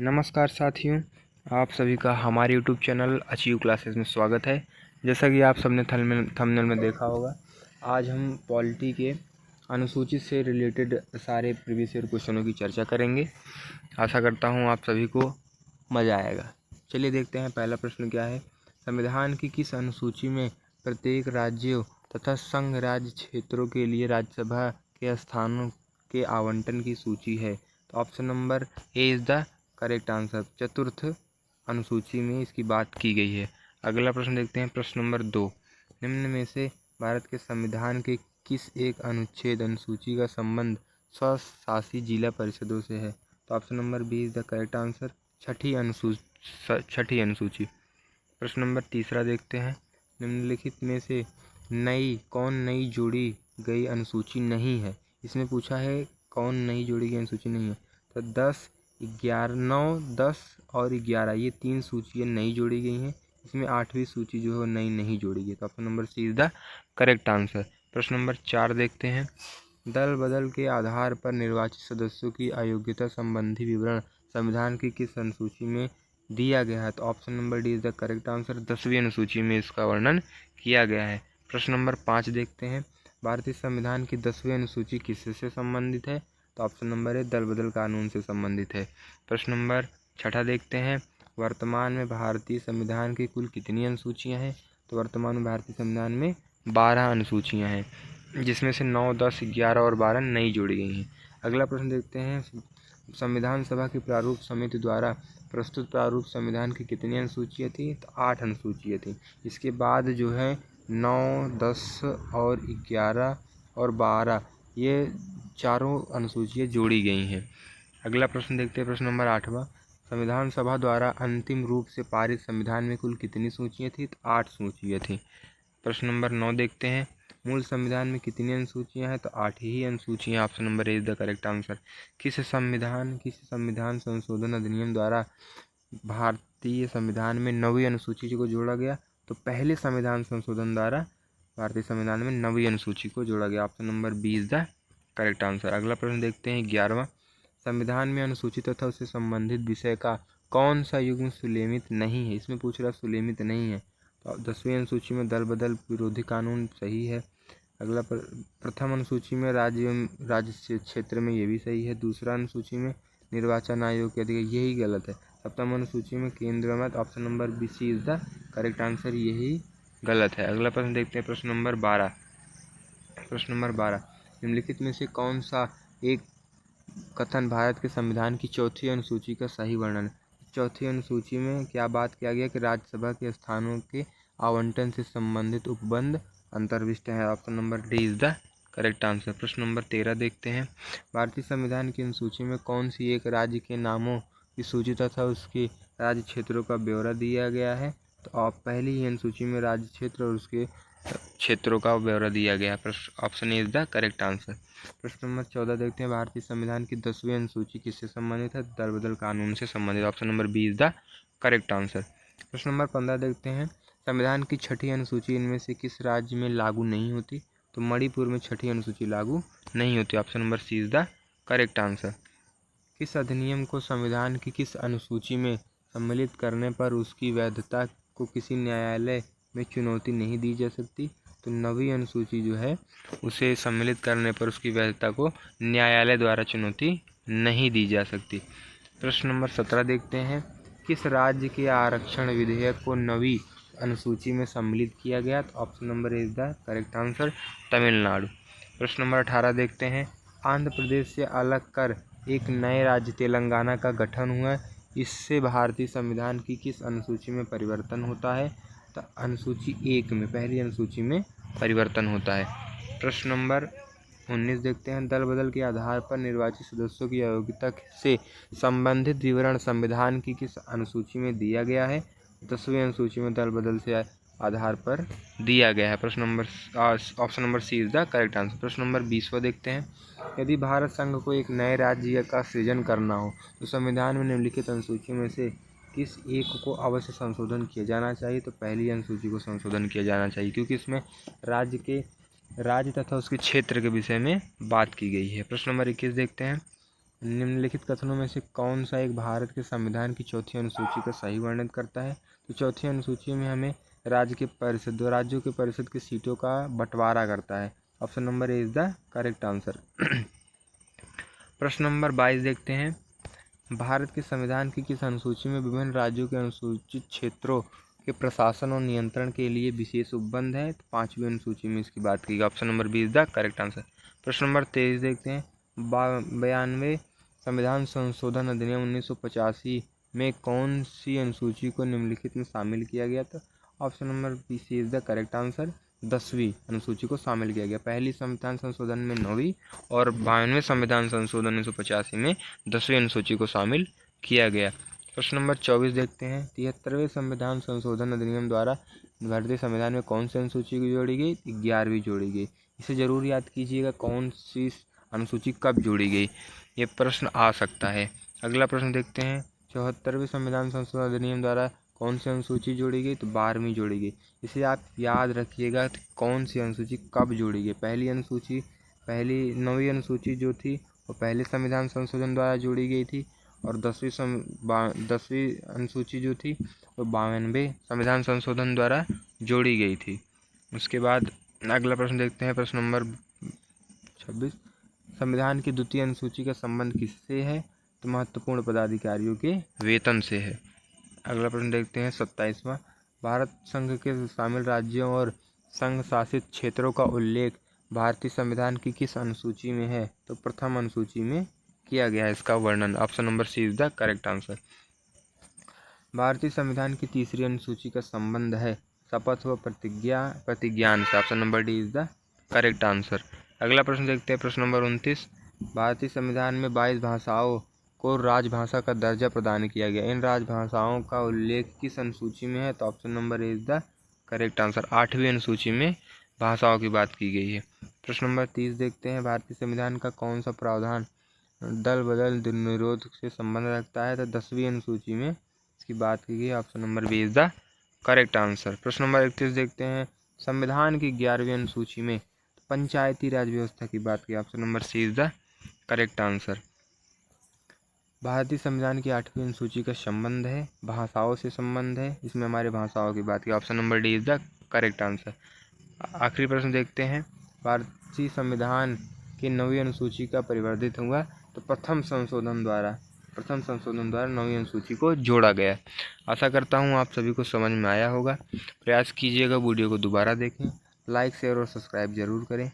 नमस्कार साथियों, आप सभी का हमारे यूट्यूब चैनल अचीव क्लासेस में स्वागत है। जैसा कि आप सबने थंबनेल में देखा होगा, आज हम पॉलिटी के अनुसूचित से रिलेटेड सारे प्रीवियस ईयर क्वेश्चनों की चर्चा करेंगे। आशा करता हूं आप सभी को मज़ा आएगा। चलिए देखते हैं पहला प्रश्न क्या है। संविधान की किस अनुसूची में प्रत्येक राज्यों तथा संघ राज्य क्षेत्रों के लिए राज्यसभा के स्थानों के आवंटन की सूची है? तो option number A is the correct answer. चतुर्थ अनुसूची में इसकी बात की गई है। अगला प्रश्न देखते हैं, प्रश्न नंबर 2। निम्न में से भारत के संविधान के किस एक अनुच्छेद अनुसूची का संबंध स्वशासी जिला परिषदों से है? तो option number B is the correct answer. छठी अनुसूची। प्रश्न नंबर 3 देखते हैं, निम्नलिखित में से नई जोड़ी गई अनुसूची नहीं है? इसमें पूछा है कौन नई जोड़ी गई अनुसूची नहीं है। तो 10, 11, 9, 10 और 11 ये 3 सूचियाँ नई जोड़ी गई हैं। इसमें 8वीं सूची जो है नई नहीं जोड़ी गई। तो option number C is the correct answer. प्रश्न नंबर 4 देखते हैं, दल बदल के आधार पर निर्वाचित सदस्यों की अयोग्यता संबंधी विवरण संविधान की किस अनुसूची में दिया गया है? तो option number D is the correct answer. 10वीं अनुसूची में इसका वर्णन किया गया है। प्रश्न नंबर 5 देखते हैं, भारतीय संविधान की 10वीं अनुसूची किससे संबंधित है? तो ऑप्शन नंबर ए दल बदल कानून से संबंधित है। प्रश्न नंबर 6 देखते हैं, वर्तमान में भारतीय संविधान की कुल कितनी अनुसूचियां हैं? तो वर्तमान में भारतीय संविधान में 12 अनुसूचियां हैं, जिसमें से 9, 10, 11 और 12 नई जोड़ी गई हैं। अगला प्रश्न देखते हैं, संविधान सभा की प्रारूप समिति द्वारा प्रस्तुत प्रारूप संविधान की कितनी अनुसूचियाँ थी? तो 8 अनुसूचियाँ थी। इसके बाद जो है 9, 10 और 11 और 12 ये चारों अनुसूचियाँ जोड़ी गई हैं। अगला प्रश्न देखते हैं, प्रश्न नंबर 8वां, संविधान सभा द्वारा अंतिम रूप से पारित संविधान में कुल कितनी सूचियाँ थी? तो 8 सूचियाँ थी। प्रश्न नंबर 9 देखते हैं, मूल संविधान में कितनी अनुसूचियाँ हैं? तो 8 ही अनुसूचियाँ। Option number A is the correct answer. किस संविधान संशोधन अधिनियम द्वारा भारतीय संविधान में 9वीं अनुसूची को जोड़ा गया? तो पहले संविधान संशोधन द्वारा भारतीय संविधान में 9वीं अनुसूची को जोड़ा गया। Option number B is the correct answer. अगला प्रश्न देखते हैं, 11वां, संविधान में अनुसूची तथा उससे संबंधित विषय का कौन सा युग्म सुलेमित नहीं है? इसमें पूछ रहा सुलेमित नहीं है। तो 10वीं अनुसूची में दल बदल विरोधी कानून सही है। अगला प्रथम अनुसूची में राज्य क्षेत्र में ये भी सही है। दूसरा अनुसूची में निर्वाचन आयोग के अधिकार, यही गलत है। सप्तम अनुसूची में केंद्र मत, option number B C is the correct answer, यही गलत है। अगला प्रश्न देखते हैं, प्रश्न नंबर 12। निम्नलिखित में से कौन सा एक कथन भारत के संविधान की चौथी अनुसूची का सही वर्णन है? चौथी अनुसूची में क्या बात किया गया कि राज्यसभा के स्थानों के आवंटन से संबंधित उपबंध अंतर्विष्ट है। Option number D is the correct answer. प्रश्न नंबर 13 देखते हैं, भारतीय संविधान की अनुसूची में कौन सी एक राज्य के नामों की सूची तथा उसके राज्य क्षेत्रों का ब्यौरा दिया गया है? तो आप पहली ही अनुसूची में राज्य क्षेत्र और उसके क्षेत्रों का ब्यौरा दिया गया है। Option is the correct answer. प्रश्न नंबर 14 देखते हैं, भारतीय संविधान की 10वीं अनुसूची किससे संबंधित है? दल बदल कानून से संबंधित। Option number B is the correct answer. प्रश्न नंबर 15 देखते हैं, संविधान की छठी अनुसूची इनमें से किस राज्य में लागू नहीं होती? तो मणिपुर में छठी अनुसूची लागू नहीं होती। Option number C is the correct answer. किस अधिनियम को संविधान की किस अनुसूची में सम्मिलित करने पर उसकी वैधता को किसी न्यायालय में चुनौती नहीं दी जा सकती? तो 9वीं अनुसूची जो है उसे सम्मिलित करने पर उसकी वैधता को न्यायालय द्वारा चुनौती नहीं दी जा सकती। प्रश्न नंबर 17 देखते हैं, किस राज्य के आरक्षण विधेयक को 9वीं अनुसूची में सम्मिलित किया गया? तो option number is the correct answer, Tamil Nadu. प्रश्न नंबर 18 देखते हैं, आंध्र प्रदेश से अलग कर एक नए राज्य तेलंगाना का गठन हुआ, इससे भारतीय संविधान की किस अनुसूची में परिवर्तन होता है? तो अनुसूची 1 में, पहली अनुसूची में परिवर्तन होता है। प्रश्न नंबर 19 देखते हैं, दल बदल के आधार पर निर्वाचित सदस्यों की अयोग्यता से संबंधित विवरण संविधान की किस अनुसूची में दिया गया है? 10वीं अनुसूची में दल बदल से आधार पर दिया गया है। प्रश्न number option number C is the correct answer. प्रश्न नंबर 20वां देखते हैं, यदि भारत संघ को एक नए राज्य का सृजन करना हो तो संविधान में निम्नलिखित अनुसूची में से किस एक को अवश्य संशोधन किया जाना चाहिए? तो पहली अनुसूची को संशोधन किया जाना चाहिए, क्योंकि इसमें राज्य तथा उसके क्षेत्र के विषय में बात की गई है। प्रश्न नंबर 21 देखते हैं, निम्नलिखित कथनों में से कौन सा एक भारत के संविधान की चौथी अनुसूची का सही वर्णन करता है? तो चौथी अनुसूची में हमें राज्यों के परिषद की सीटों का बंटवारा करता है। Option number A is the correct answer. प्रश्न नंबर 22 देखते हैं। भारत के संविधान की किस अनुसूची में विभिन्न राज्यों के अनुसूचित क्षेत्रों के प्रशासन और नियंत्रण के लिए विशेष उपबंध है? तो 5वीं अनुसूची में इसकी बात की गई। Option number B is the correct answer. प्रश्न नंबर 23 देखते हैं। 92वें संविधान संशोधन अधिनियम 1985 में कौन सी अनुसूची को निम्नलिखित में शामिल किया गया था? Option number B C is the correct answer. 10वीं अनुसूची को शामिल किया गया। पहली संविधान संशोधन में 9वीं और 92वें संविधान संशोधन 1985 में 10वीं अनुसूची को शामिल किया गया। प्रश्न नंबर 24 देखते हैं। 73वें संविधान संशोधन अधिनियम द्वारा भारतीय संविधान में कौन सी अनुसूची जोड़ी गई? 11वीं जोड़ी गई। इसे जरूर याद कीजिएगा, कौन सी अनुसूची कब जोड़ी गई, ये प्रश्न आ सकता है। अगला प्रश्न देखते हैं। 74वें संविधान संशोधन अधिनियम द्वारा कौन सी अनुसूची जोड़ी गई? तो 12वीं जोड़ी गई। इसे आप याद रखिएगा, कौन सी अनुसूची कब जोड़ी गई। पहली 9वीं अनुसूची जो थी वो पहले संविधान संशोधन द्वारा जोड़ी गई थी, और 10वीं अनुसूची जो थी वो 92वें संविधान संशोधन द्वारा जोड़ी गई थी। उसके बाद अगला प्रश्न देखते हैं। प्रश्न नंबर 26। संविधान की द्वितीय अनुसूची का संबंध किससे है? तो महत्वपूर्ण पदाधिकारियों के वेतन से है। अगला प्रश्न देखते हैं। 27वां। भारत संघ के शामिल राज्यों और संघ शासित क्षेत्रों का उल्लेख भारतीय संविधान की किस अनुसूची में है? तो प्रथम अनुसूची में किया गया है इसका वर्णन। Option number C is the correct answer. भारतीय संविधान की तीसरी अनुसूची का संबंध है शपथ व प्रतिज्ञान से। Option number D is the correct answer. अगला प्रश्न देखते हैं। प्रश्न नंबर 29। भारतीय संविधान में 22 भाषाओं को राजभाषा का दर्जा प्रदान किया गया। इन राजभाषाओं का उल्लेख किस अनुसूची में है? तो option number A is the correct answer. 8वीं अनुसूची में भाषाओं की बात की गई है। प्रश्न नंबर 30 देखते हैं। भारतीय संविधान का कौन सा प्रावधान दल बदल निरोध से संबंध रखता है? तो 10वीं अनुसूची में इसकी बात की गई। Option number B is the correct answer. प्रश्न नंबर 31 देखते हैं। संविधान की 11वीं अनुसूची में पंचायती राज व्यवस्था की बात की। Option number C is the correct answer. भारतीय संविधान की 8वीं अनुसूची का संबंध है भाषाओं से संबंध है, इसमें हमारे भाषाओं की बात की। Option number D is the correct answer. आखिरी प्रश्न देखते हैं। भारतीय संविधान की 9वीं अनुसूची का परिवर्धित हुआ तो प्रथम संशोधन द्वारा 9वीं अनुसूची को जोड़ा गया। आशा करता हूँ आप सभी को समझ में आया होगा। प्रयास कीजिएगा वीडियो को दोबारा देखें, लाइक शेयर और सब्सक्राइब जरूर करें।